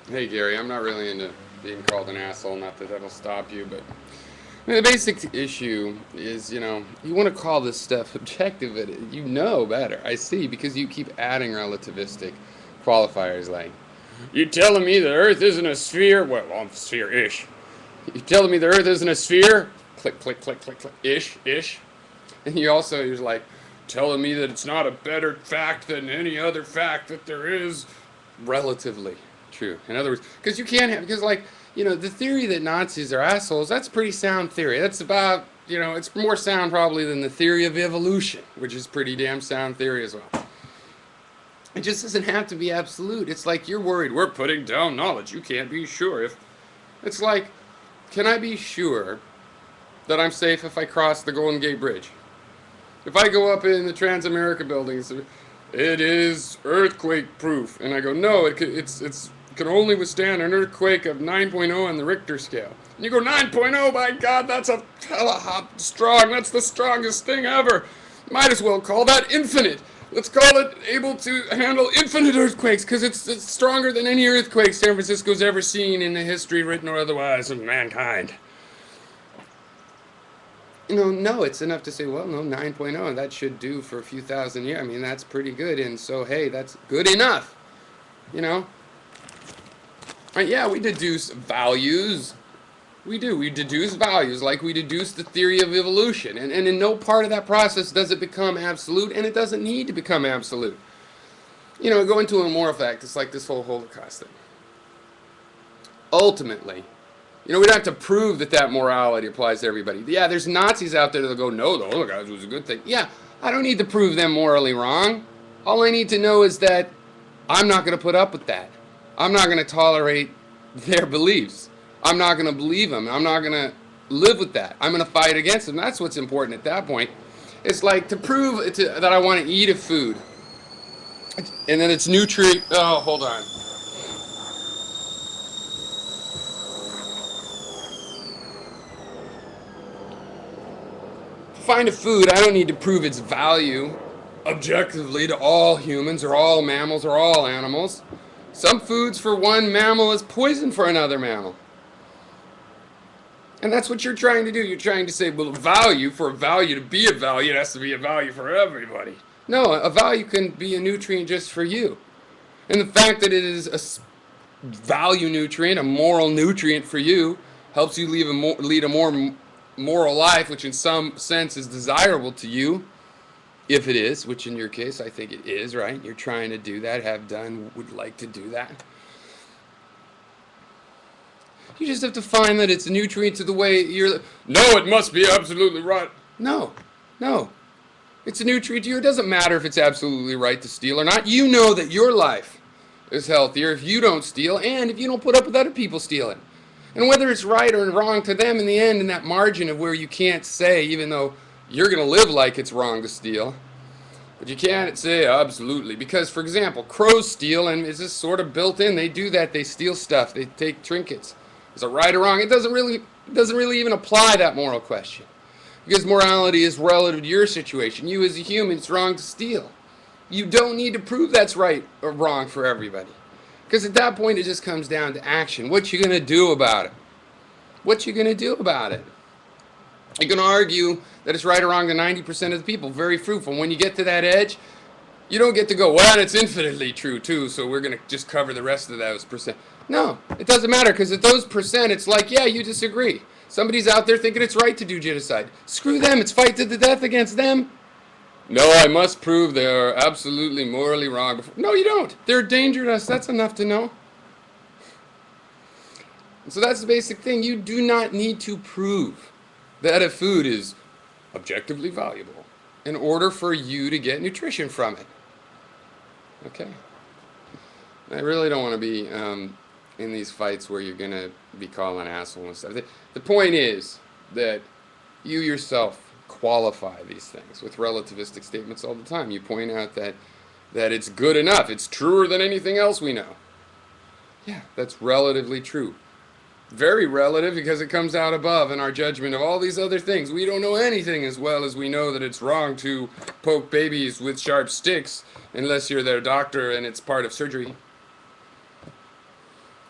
Hey Gary, I'm not really into being called an asshole, not that that'll stop you, but I mean, the basic issue is, you want to call this stuff objective, but you know better. I see, because you keep adding relativistic qualifiers like, you telling me the Earth isn't a sphere? Well, sphere-ish. You telling me the Earth isn't a sphere? Click, click, click, click, click, ish. And you're like, telling me that it's not a better fact than any other fact that there is relatively true. In other words, because you can't have, because like, the theory that Nazis are assholes, that's pretty sound theory. That's about, it's more sound probably than the theory of evolution, which is pretty damn sound theory as well. It just doesn't have to be absolute. It's like you're worried we're putting down knowledge. You can't be sure if. It's like, can I be sure that I'm safe if I cross the Golden Gate Bridge? If I go up in the Transamerica buildings, it is earthquake proof, and I go, no, it can only withstand an earthquake of 9.0 on the Richter scale. And you go, 9.0, by God, that's a hella hot strong. That's the strongest thing ever. Might as well call that infinite. Let's call it able to handle infinite earthquakes, because it's stronger than any earthquake San Francisco's ever seen in the history, written or otherwise, of mankind. No, it's enough to say, well, no, 9.0, that should do for a few thousand years. I mean, that's pretty good, and so, hey, that's good enough, you know? Right, yeah, we deduce values. We do. We deduce values like we deduce the theory of evolution. And in no part of that process does it become absolute, and it doesn't need to become absolute. Go into a moral fact. It's like this whole Holocaust thing. Ultimately, we don't have to prove that morality applies to everybody. Yeah, there's Nazis out there that'll go, no, the Holocaust was a good thing. Yeah, I don't need to prove them morally wrong. All I need to know is that I'm not going to put up with that. I'm not going to tolerate their beliefs. I'm not going to believe them. I'm not going to live with that. I'm going to fight against them. That's what's important at that point. It's like to prove that I want to eat a food and then it's nutrient. Oh, hold on. To find a food, I don't need to prove its value objectively to all humans or all mammals or all animals. Some foods for one mammal is poison for another mammal. And that's what you're trying to do. You're trying to say, well, value, for a value to be a value, it has to be a value for everybody. No, a value can be a nutrient just for you. And the fact that it is a value nutrient, a moral nutrient for you, helps you lead a more moral life, which in some sense is desirable to you, if it is, which in your case I think it is, right? You're trying to do that, have done, would like to do that. You just have to find that it's a nutrient to the way you're. No, it must be absolutely right. No, no. It's a nutrient to you. It doesn't matter if it's absolutely right to steal or not. You know that your life is healthier if you don't steal and if you don't put up with other people stealing. And whether it's right or wrong to them in the end, in that margin of where you can't say, even though you're going to live like it's wrong to steal, but you can't say absolutely. Because, for example, crows steal, and it's just sort of built in. They do that. They steal stuff. They take trinkets. Is it right or wrong? It doesn't really even apply that moral question. Because morality is relative to your situation. You as a human, it's wrong to steal. You don't need to prove that's right or wrong for everybody. Because at that point, it just comes down to action. What you going to do about it? What you going to do about it? You can argue that it's right or wrong to 90% of the people. Very fruitful. When you get to that edge, you don't get to go, well, it's infinitely true too, so we're going to just cover the rest of those percent. No, it doesn't matter, because at those percent, it's like, yeah, you disagree. Somebody's out there thinking it's right to do genocide. Screw them. It's fight to the death against them. No, I must prove they are absolutely morally wrong. No, you don't. They're a danger to us. That's enough to know. So that's the basic thing. You do not need to prove that a food is objectively valuable in order for you to get nutrition from it. Okay? I really don't want to be in these fights where you're going to be called an asshole and stuff. The point is that you yourself qualify these things with relativistic statements all the time. You point out that it's good enough. It's truer than anything else we know. Yeah, that's relatively true. Very relative, because it comes out above in our judgment of all these other things. We don't know anything as well as we know that it's wrong to poke babies with sharp sticks unless you're their doctor and it's part of surgery.